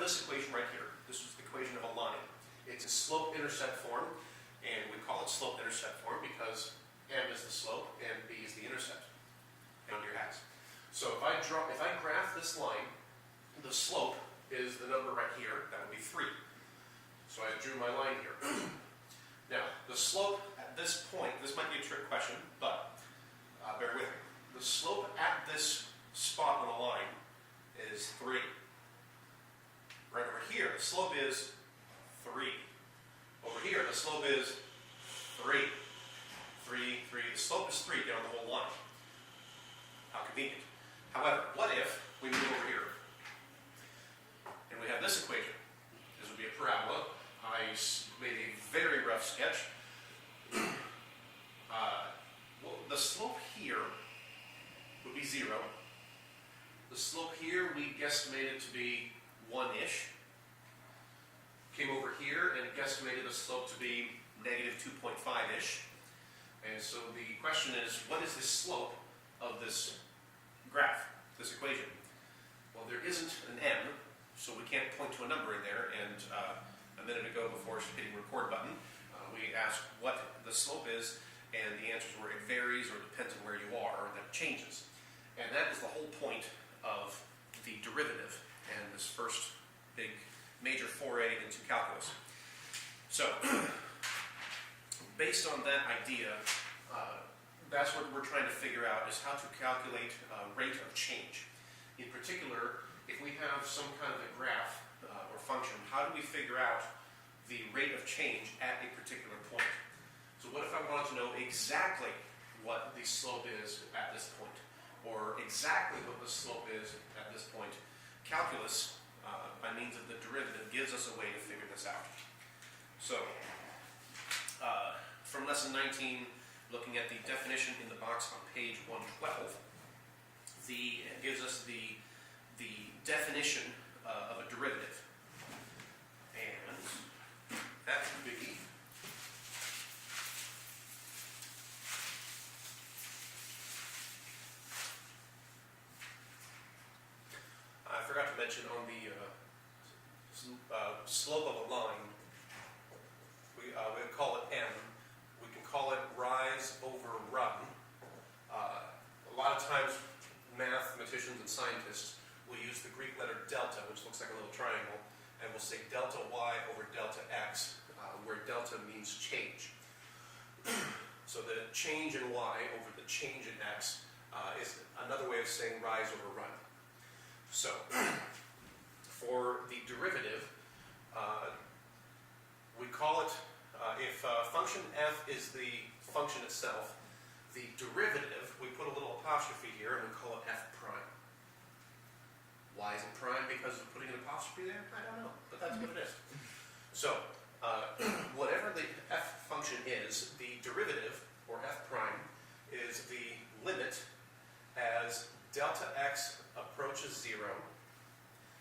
this equation right here. This is the equation of a line. It's a slope-intercept form, and we call it slope-intercept form because m is the slope and b is the intercept on your hats. So if I graph this line, the slope is the number right here. That would be 3. So I drew my line here. Now, the slope at this point, this might be a trick question, but bear with me. The slope at this spot on the line is 3. Right over here, the slope is 3. Over here, the slope is 3. 3, 3. The slope is 3 down the whole line. How convenient. However, what if we move over here and we have this equation? This would be a parabola. I made a very rough sketch. Well, the slope here would be 0. The slope here we guesstimated to be 1-ish. Came over here and guesstimated the slope to be negative 2.5-ish. And so the question is, what is the slope of this graph, this equation? Well, there isn't an m, so we can't point to a number in there. And a minute ago, before hitting record button, we asked what the slope is, and the answers were it varies or depends on where you are, or that it changes. And that is the whole point of the derivative and this first big major foray into calculus. So, based on that idea, that's what we're trying to figure out, is how to calculate rate of change. In particular, if we have some kind of a graph or function, how do we figure out the rate of change at a particular point? So what if I wanted to know exactly what the slope is at this point, or exactly what the slope is at this point? Calculus, by means of the derivative, gives us a way to figure this out. So, from lesson 19, looking at the definition in the box on page 112, it gives us the definition of a derivative. And that would be I forgot to mention on the slope of a line, we call it m. We can call it rise over run. A lot of times, mathematicians and scientists will use the Greek letter delta, which looks like a little triangle, and we'll say delta y over delta x, where delta means change. So the change in y over the change in x is another way of saying rise over run. So, for the derivative, we call it, if function f is the function itself, the derivative, we put a little apostrophe here and we call it f prime. Why is it prime? Because of putting an apostrophe there? I don't know, but that's what it is. So, whatever the f function is, the derivative, or f prime, is the limit as delta x approaches 0.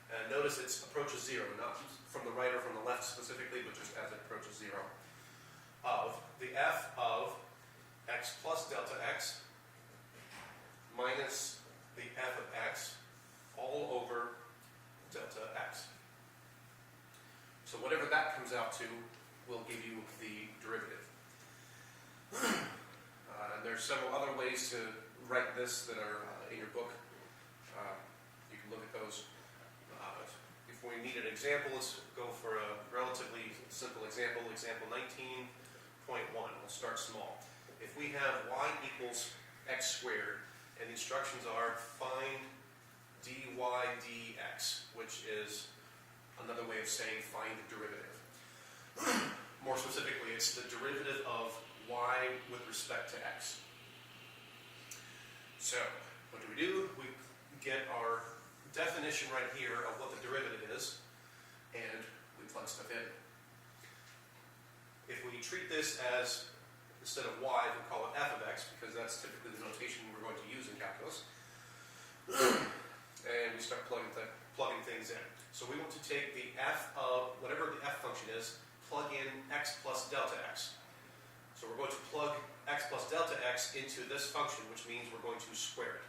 And notice it approaches 0, not from the right or from the left specifically, but just as it approaches 0. Of the f of x plus delta x minus the f of x all over delta x. So whatever that comes out to will give you the derivative. And there's several other ways to write this that are in your book. You can look at those. If we need an example, let's go for a relatively simple example. Example 19.1. We'll start small. If we have y equals x squared, and the instructions are find dy dx, which is another way of saying find the derivative. More specifically, it's the derivative of y with respect to x. So, what do? We get our definition right here of what the derivative is, and we plug stuff in. If we treat this as, instead of y, we call it f of x, because that's typically the notation we're going to use in calculus, and we start plugging things in. So we want to take the f of, whatever the f function is, plug in x plus delta x. So we're going to plug x plus delta x into this function, which means we're going to square it.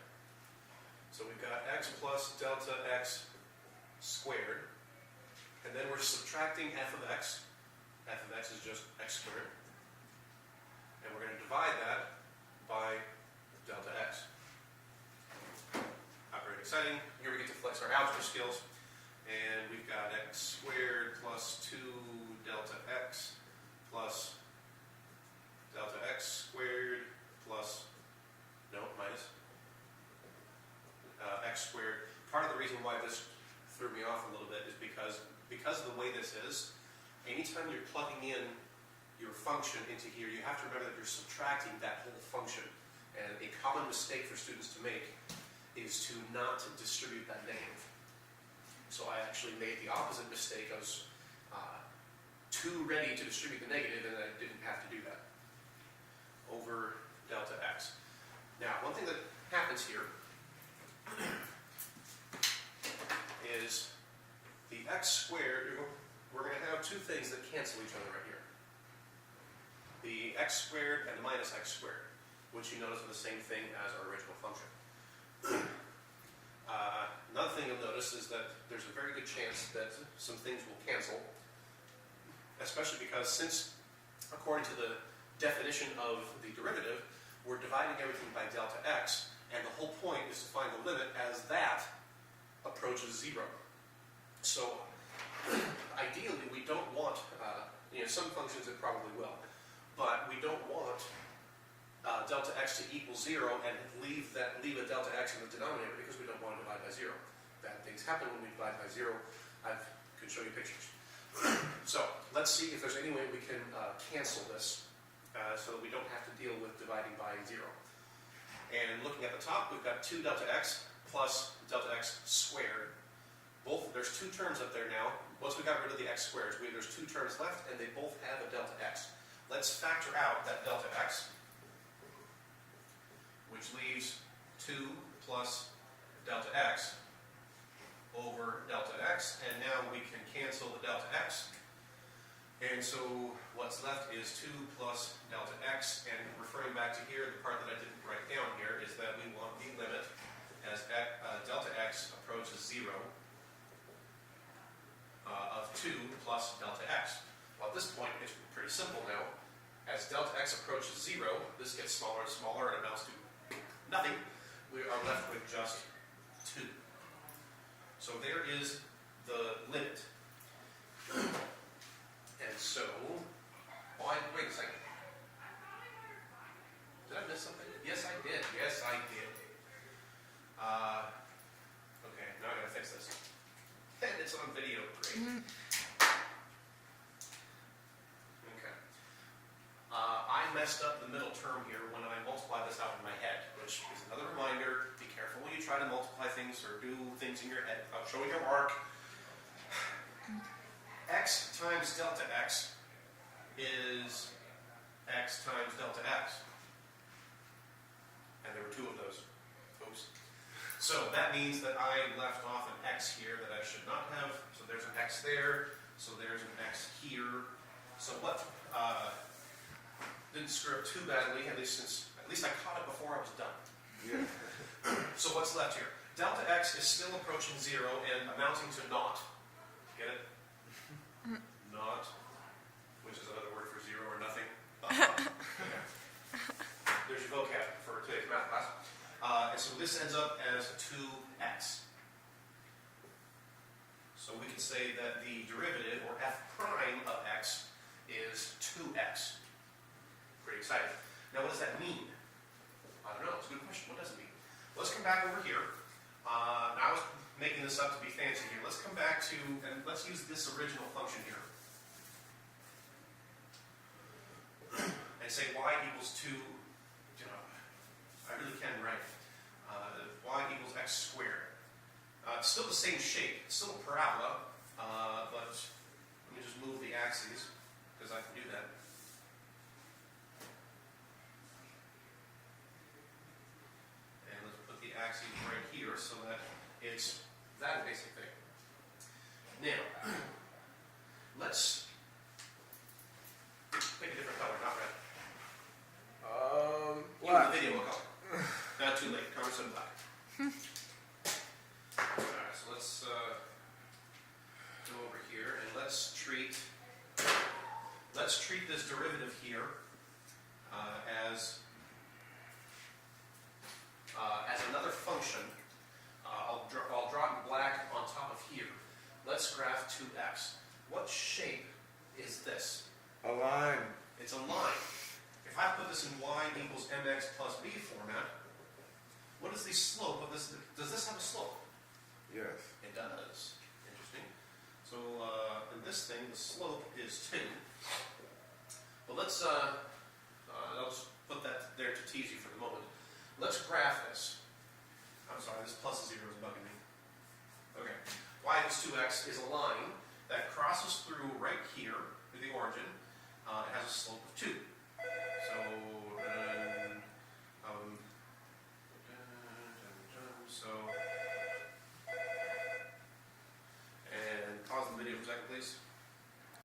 So we've got x plus delta x squared And then we're subtracting f of x. F of x is just x squared. And we're going to divide that by delta x. Not very exciting. Here we get to flex our algebra skills. And we've got x squared plus 2 delta x plus delta x squared plus, no, minus x squared. Part of the reason why this threw me off a little bit is because of the way this is, anytime you're plugging in your function into here, you have to remember that you're subtracting that whole function. And a common mistake for students to make is to not distribute that negative. So I actually made the opposite mistake. I was too ready to distribute the negative, and I didn't have to do that. Over delta x. Now, one thing that happens here is the x squared, we're going to have two things that cancel each other right here. The x squared and the minus x squared, which you notice are the same thing as our original function. Another thing you'll notice is that there's a very good chance that some things will cancel, especially because since, according to the definition of the derivative, we're dividing everything by delta x, and the whole point is to find the limit as that approaches 0. So, ideally, we don't want, some functions it probably will, but we don't want delta x to equal 0 and leave a delta x in the denominator because we don't want to divide by 0. Bad things happen when we divide by 0. I can show you pictures. So, let's see if there's any way we can cancel this so that we don't have to deal with dividing by 0. And looking at the top, we've got 2 delta x plus delta x squared. There's two terms up there now. Once we got rid of the x squared, there's two terms left, and they both have a delta x. Let's factor out that delta x, which leaves 2 plus delta x over delta x, and now we can cancel the delta x. And so what's left is 2 plus delta x, and referring back to here, the part that I didn't write down here is that we want the limit as delta x approaches 0 of 2 plus delta x. Well, at this point, it's pretty simple now. As delta x approaches 0, this gets smaller and smaller and amounts to nothing. We are left with just 2. So there is the limit. And so, wait a second. Did I miss something? Yes, I did. Yes, I did. Okay, now I gotta fix this. And it's on video. Great. Okay. I messed up the middle term here when I multiplied this out in my head, which is another reminder. Be careful when you try to multiply things or do things in your head without showing your mark. X times delta x is x times delta x. And there were 2 of those. Oops. So that means that I left off an x here that I should not have. So there's an x there. So there's an x here. So what? Didn't screw up too badly, at least I caught it before I was done. Yeah. So what's left here? Delta x is still approaching 0 and amounting to naught. Get it? Naught, which is another word for 0 or nothing. Okay. There's your vocab for today's math class. And so this ends up as 2x. So we can say that the derivative, or f prime of x, is 2x. Pretty exciting. Now what does that mean? I don't know, it's a good question. What does it mean? Let's come back over here. Now I was making this up to be fancy here. Let's come back to, and let's use this original function here. And say y equals 2, I really can write y equals x squared. It's still the same shape, it's still a parabola, but let me just move the axes, because I can do that. And let's put the axes right here so that it's that basic thing. Now, let's pick a different color, not red. Black. Even the video will color. Not too late. Color some black. Alright, so let's go over here treat this derivative here as another function. I'll draw it in black on top of here. Let's graph 2x. What shape is this? A line. It's a line. If I put this in y equals mx plus b format, what is the slope of this? Does this have a slope? Yes. It does. Interesting. So in this thing, the slope is 2. But let's I'll just put that there to tease you for the moment. Let's graph this. I'm sorry, this plus 0 is bugging me. Okay. Y equals 2x is a line that crosses through right here with the origin. It has a slope of 2. And pause the video for a second, please.